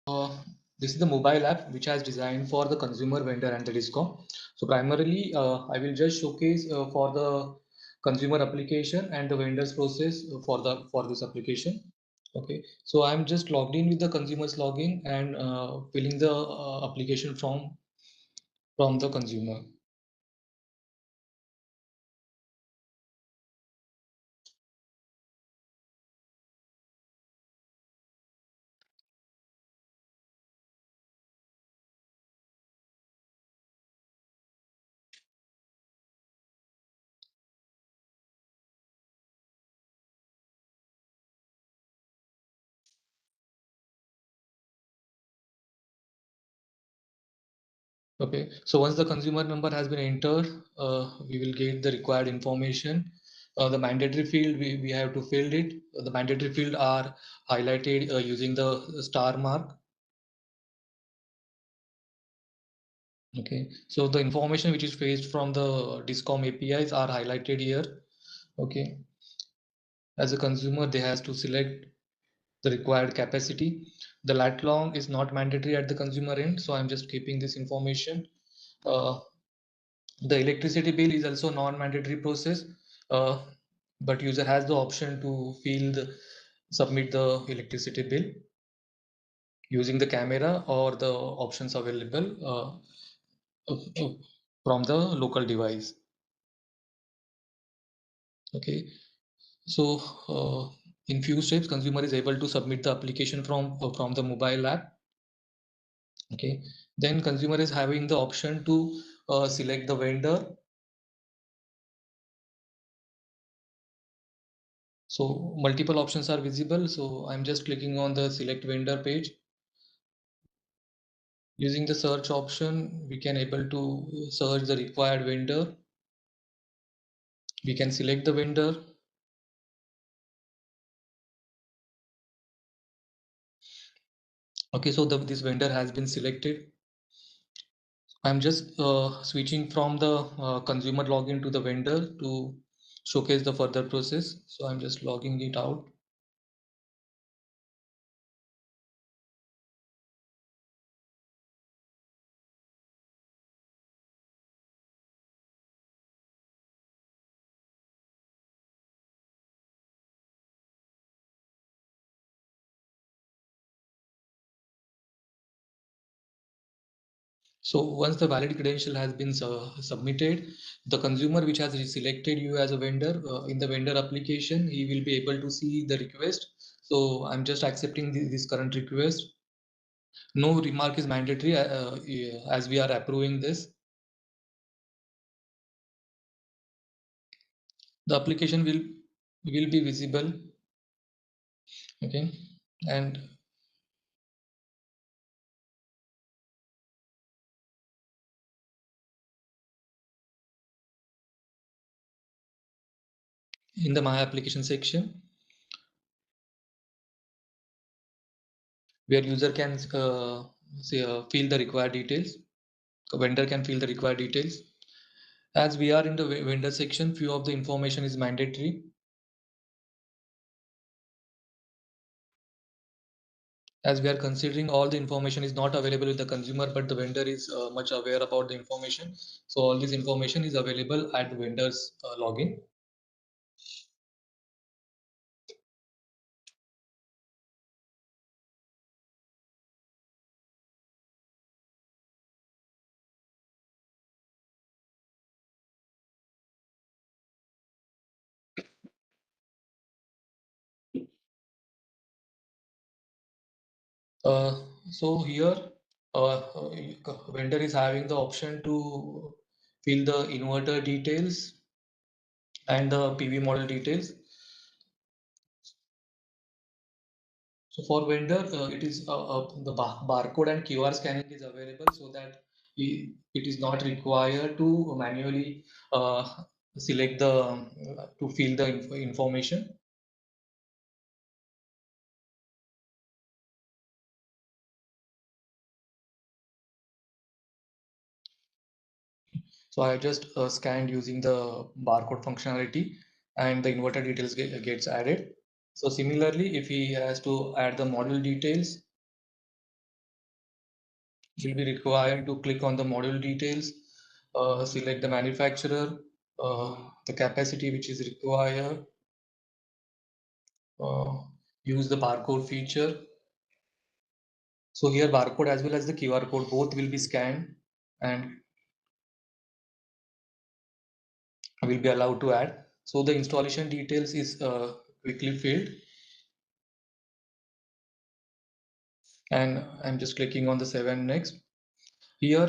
Uh, this is the mobile app which has designed for the consumer, vendor, and the discom. So primarily, I will just showcase for the consumer application and the vendor's process for this application. Okay, so I'm just logged in with the consumer's login and filling the application from the consumer. Okay, so once the consumer number has been entered, we will get the required information. The mandatory field, we have to fill it. The mandatory field are highlighted using the star mark. Okay, so the information which is fetched from the discom APIs are highlighted here. Okay, as a consumer, they has to select the required capacity. The lat long is not mandatory at the consumer end, so I'm just keeping this information. Uh, The electricity bill is also non-mandatory process, uh, but user has the option to submit the electricity bill using the camera or the options available from the local device. Okay, so in few steps, consumer is able to submit the application from the mobile app. Okay, then consumer is having the option to select the vendor. So multiple options are visible. So I'm just clicking on the select vendor page. Using the search option, we can able to search the required vendor. We can select the vendor. Okay, so this vendor has been selected. I'm just switching from the consumer login to the vendor to showcase the further process. So I'm just logging it out. So once the valid credential has been submitted, the consumer which has selected you as a vendor in the vendor application, he will be able to see the request. So I'm just accepting this current request. No remark is mandatory as we are approving this. The application will be visible. Okay, and in the my application section where user can fill the required details. The vendor can fill the required details. As we are in the vendor section, few of the information is mandatory. As we are considering all the information is not available with the consumer, but the vendor is much aware about the information. So all this information is available at the vendor's login. Uh, so here, vendor is having the option to fill the inverter details and the PV model details. So for vendor, it is the barcode and QR scanning is available so that it is not required to manually select the to fill the information. So I just scanned using the barcode functionality and the inverter details gets added. So similarly, if he has to add the model details, You'll be required to click on the module details, select the manufacturer, the capacity which is required, uh, use the barcode feature. So here barcode as well as the QR code both will be scanned and will be allowed to add. So the installation details is quickly filled, and I'm just clicking on the 7 next. Here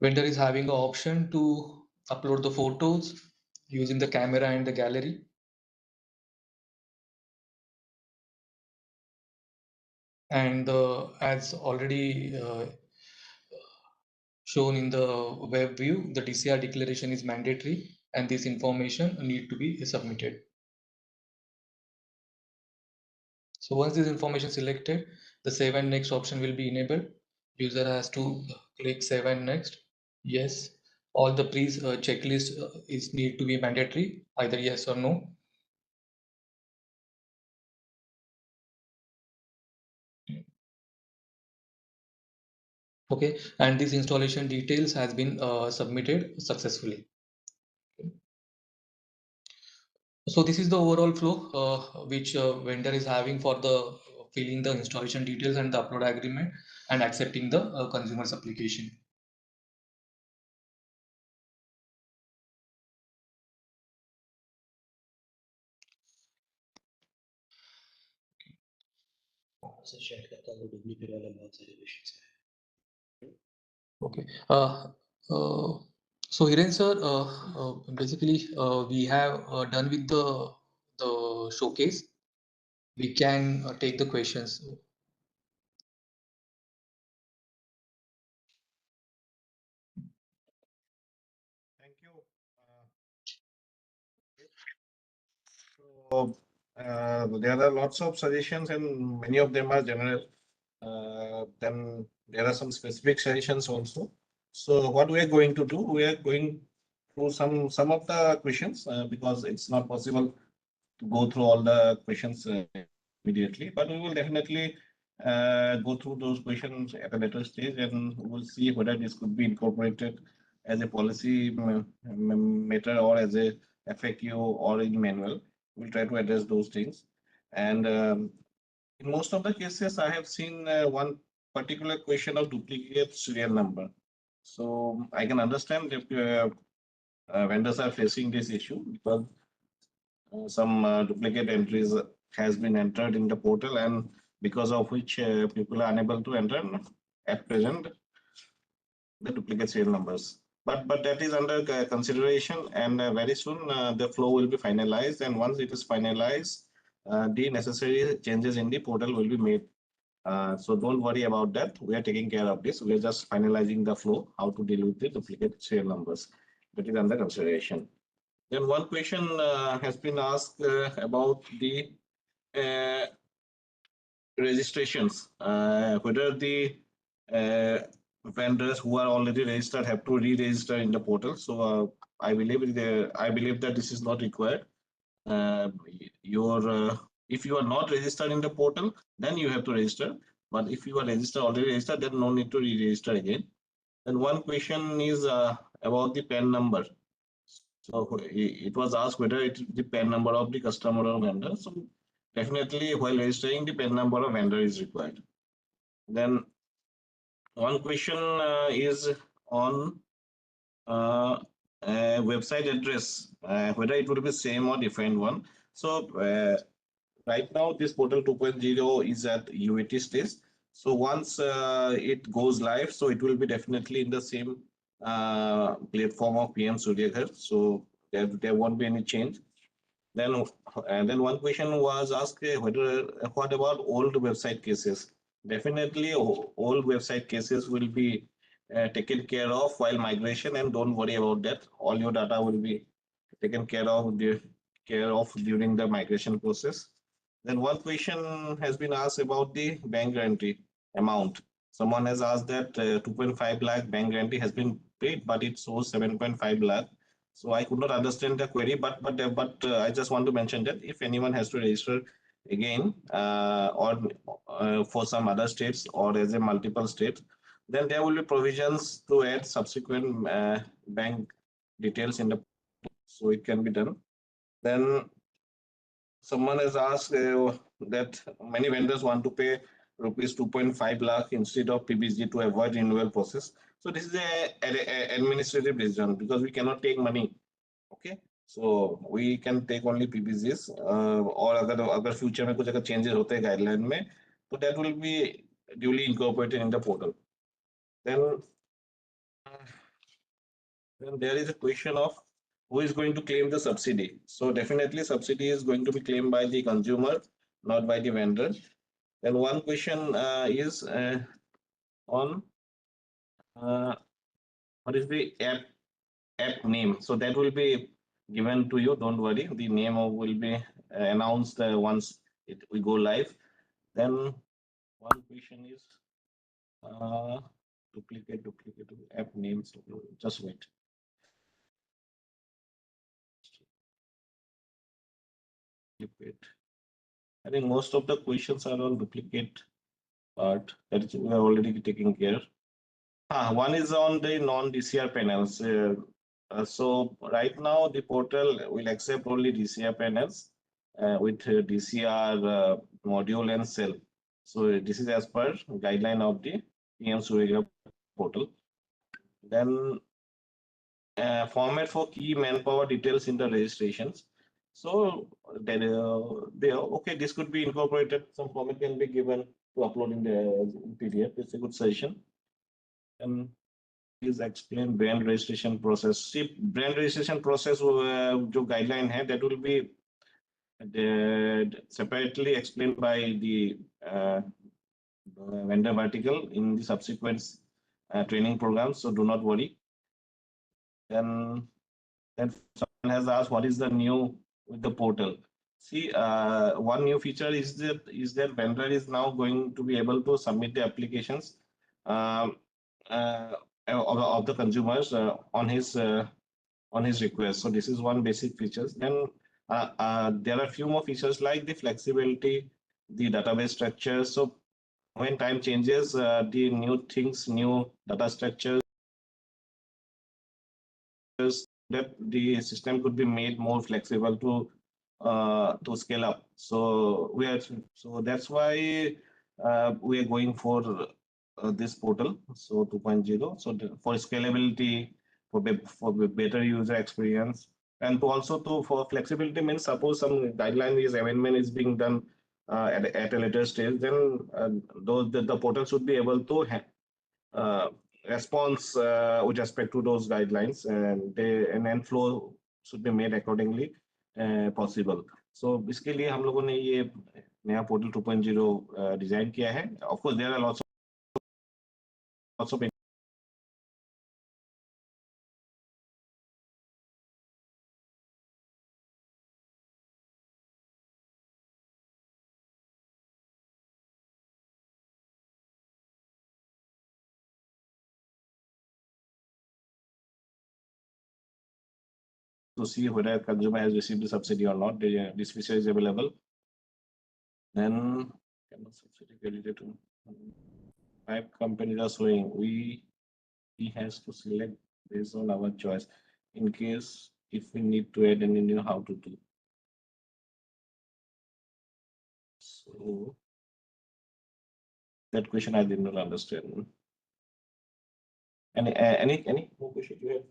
vendor is having the option to upload the photos using the camera and the gallery. And as already shown in the web view, the DCR declaration is mandatory and this information need to be submitted. So once this information selected, the save and next option will be enabled. User has to click save and next. Yes, all the pre checklist is need to be mandatory, either yes or no. Okay, and this installation details has been submitted successfully. So this is the overall flow which vendor is having for the filling the installation details and the upload agreement and accepting the consumer's application. से share करता हूँ duplicate वाला बहुत सारे questions हैं. Okay. So Hiren sir, basically we have done with the showcase. We can take the questions. Thank you. So there are lots of suggestions and many of them are general. Then there are some specific suggestions also. So what we are going to do, we are going through some of the questions because it's not possible to go through all the questions immediately, but we will definitely go through those questions at a later stage and we will see whether this could be incorporated as a policy matter or as a FAQ or in manual. We'll try to address those things. And in most of the cases, I have seen one particular question of duplicate serial number. So I can understand if vendors are facing this issue because some duplicate entries has been entered in the portal and because of which people are unable to enter at present the duplicate serial numbers. But that is under consideration and very soon the flow will be finalized and once it is finalized, the necessary changes in the portal will be made. So don't worry about that. We are taking care of this. We are just finalizing the flow, how to deal with the duplicate serial numbers. That is under consideration. Then one question has been asked about the uh, registrations, whether the uh, vendors who are already registered have to re-register in the portal. So I believe that this is not required. Uh, your if you are not registered in the portal, then you have to register. But if you are registered already registered, then no need to re-register again. Then one question is about the PAN number. So it was asked whether it is the PAN number of the customer or vendor. So definitely while registering, the PAN number of vendor is required. Then one question is on website address, whether it would be same or different one. So right now this portal 2.0 is at UAT stage. So once it goes live, so it will be definitely in the same platform of PM Suryaghar. So there won't be any change. Then, and then one question was asked whether what about old website cases? Definitely, old website cases will be taken care of while migration, and don't worry about that. All your data will be taken care of during the migration process. Then one question has been asked about the bank guarantee amount. Someone has asked that 2.5 lakh bank guarantee has been paid, but it shows 7.5 lakh. So I could not understand the query, but I just want to mention that if anyone has to register again, or for some other states or as a multiple state, then there will be provisions to add subsequent bank details in the, so it can be done. Then someone has asked that many vendors want to pay rupees 2.5 lakh instead of PBG to avoid renewal process. So this is a administrative decision because we cannot take money. Okay, so we can take only PBGs, or अगर future में कुछ अगर changes होते हैं guideline में, so that will be duly incorporated in the portal. Then there is a question of who is going to claim the subsidy. So definitely subsidy is going to be claimed by the consumer, not by the vendor. Then one question is on what is the app name. So that will be given to you. Don't worry. The name will be announced once we go live. Then one question is duplicate app names. Just wait. Duplicate. I think most of the questions are on duplicate part that we are already taking care. One is on the non-DCR panels. So right now the portal will accept only DCR panels with DCR module and cell. So this is as per guideline of the PM Surya portal. Then format for key manpower details in the registrations. So that okay, this could be incorporated. Some format can be given to upload in the PDF. It's a good suggestion. And please explain brand registration process. See, brand registration process जो guideline है, that will be separately explained by the vendor vertical in the subsequent training programs. So do not worry. Then someone has asked what is the new with the portal. See, one new feature is that vendor is now going to be able to submit the applications um, of the consumers on his request. So this is one basic features. Then there are a few more features like the flexibility, the database structure. So when time changes, the new things, new data structures, that the system could be made more flexible to scale up. So that's why we are going for this portal. So 2.0. So for scalability, for better user experience, and for flexibility means suppose some guideline is amendment is being done at a later stage, then the portal should be able to response with respect to those guidelines, and then flow should be made accordingly possible. So इसके लिए हम लोगों ने ये नया portal 2.0 design किया है. Of course there are lots of to see whether a consumer has received the subsidy or not. This feature is available. Then subsidy credited to 5 companies are showing. He has to select based on our choice in case if we need to add any new how to do. So that question I did not understand. Any more questions you have?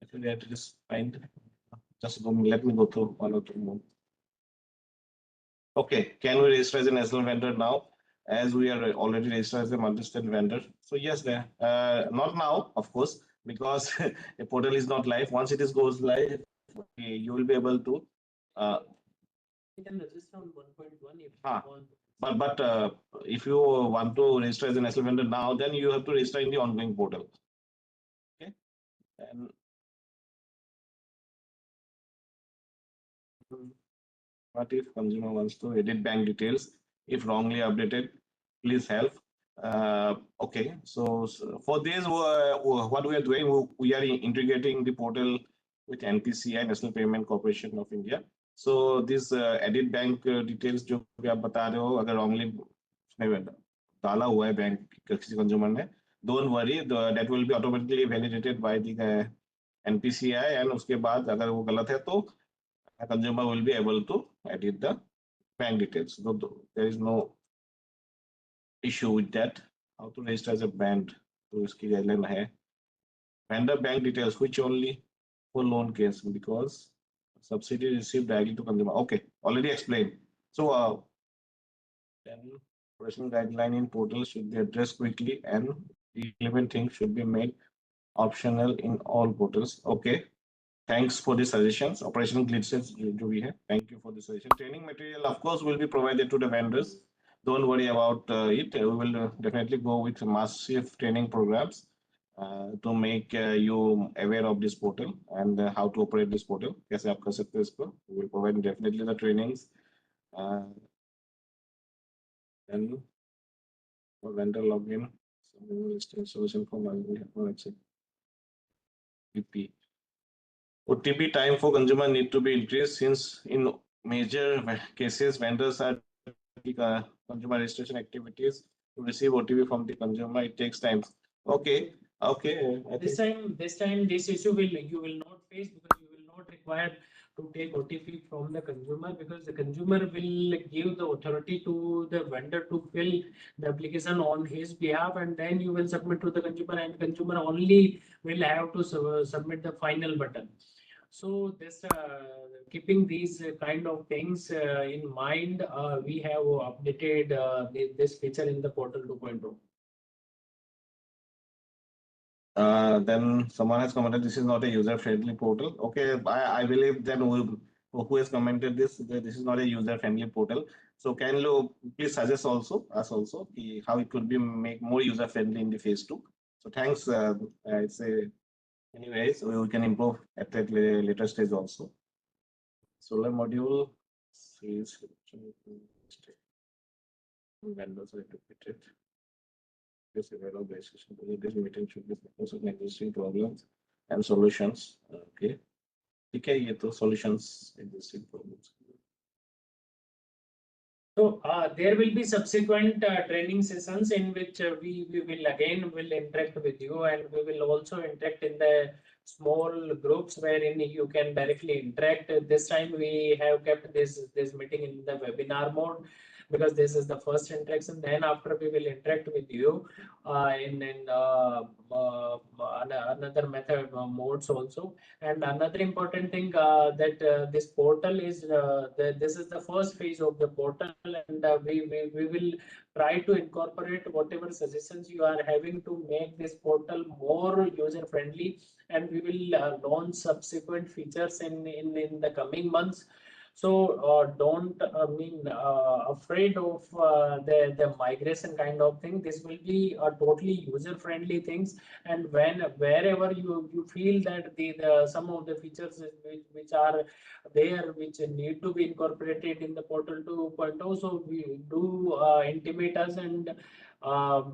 Actually, I just find let me go through one or two more. Okay, can we register as a national vendor now? As we are already registered as a multi-state vendor. So yes, not now, of course, because the portal is not live. Once it goes live, you will be able to. You can register on 1.1 if you want. But if you want to register as a national vendor now, then you have to register in the ongoing portal. Okay, and what if consumer wants to edit bank details? If wrongly updated, please help. Okay, so for this, what we are doing, we are integrating the portal with NPCI, National Payment Corporation of India. So this edit bank details जो भी आप बता रहे हो, अगर wrongly उसने डाला हुआ है बैंक किसी कंज्यूमर ने, don't worry, that will be automatically validated by the NPCI, and उसके बाद अगर वो गलत है तो consumer will be able to edit the bank details. So there is no issue with that. How to register as a brand? तो इसकी guideline है. Vendor bank details, which only for loan case, because subsidy received directly to consumer. Okay, already explained. So then operational guideline in portal should be addressed quickly, and relevant things should be made optional in all portals. Okay. Thanks for the suggestions. Operational glitches जो भी है. Thank you for the suggestion. Training material, of course, will be provided to the vendors. Don't worry about it. We will definitely go with massive training programs to make you aware of this portal and how to operate this portal. कैसे आप कर सकते हो इसको? We will provide definitely the trainings. And for vendor login, solution for my PP. OTP time for consumer need to be increased, since in major cases vendors are consumer registration activities to receive OTP from the consumer. It takes time. Okay, okay. This time, this issue you will not face, because you will not require to take OTP from the consumer, because the consumer will give the authority to the vendor to fill the application on his behalf, and then you will submit to the consumer, and consumer only will have to submit the final button. So this keeping these kind of things in mind, we have updated this feature in the portal 2.0. Then someone has commented this is not a user-friendly portal. Okay, I believe then who has commented this, that this is not a user-friendly portal. So can you please suggest also us also how it could be make more user-friendly in the phase 2. So thanks. It's a anyways we can improve at that later stage also. Solar module is vendors are educated. This meeting should be focused on existing problems and solutions. Okay. Okay, ये तो solutions existing problems. So there will be subsequent training sessions in which we will interact with you, and we will also interact in the small groups wherein you can directly interact. This time we have kept this meeting in the webinar mode, because this is the first interaction. Then after we will interact with you in another method modes also. And another important thing that this portal is this is the first phase of the portal, and we will try to incorporate whatever suggestions you are having to make this portal more user friendly, and we will launch subsequent features in the coming months. So don't afraid of the migration kind of thing. This will be a totally user friendly things, and wherever you feel that the some of the features which are there which need to be incorporated in the portal 2.0, so we do intimate us, and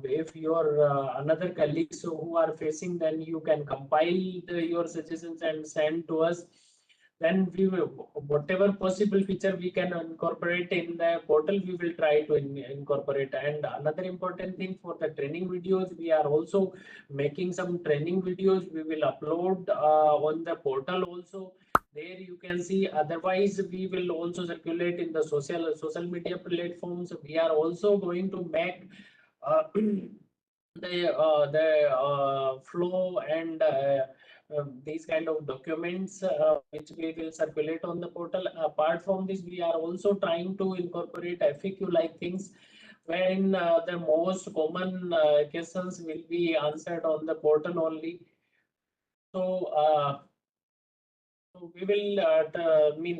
if your another colleagues who are facing, then you can compile your suggestions and send to us. Then we will, whatever possible feature we can incorporate in the portal, we will try to incorporate. And another important thing, for the training videos, we are also making some training videos. We will upload on the portal also. There you can see. Otherwise, we will also circulate in the social media platforms. We are also going to make the flow and these kind of documents which we will circulate on the portal. Apart from this, we are also trying to incorporate FAQ like things, wherein the most common questions will be answered on the portal only. So we will we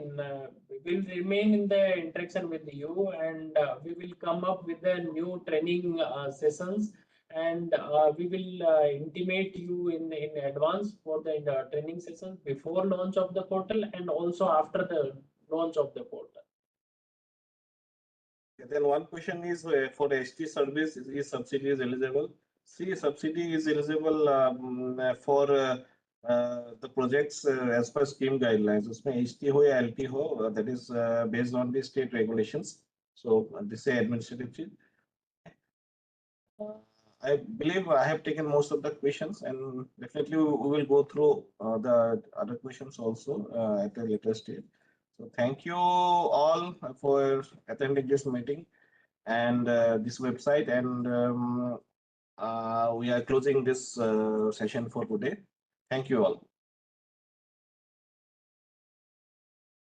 will remain in the interaction with you, and we will come up with the new training sessions, and we will intimate you in advance for the training sessions before launch of the portal, and also after the launch of the portal. Then one question is for the HT service, is subsidy is eligible? See, subsidy is eligible for the projects as per scheme guidelines, उसमें HT हो या LT हो, that is based on the state regulations. So this is administrative change. I believe I have taken most of the questions, and definitely we will go through the other questions also at a later stage. So thank you all for attending this meeting and this website, and we are closing this session for today. Thank you all.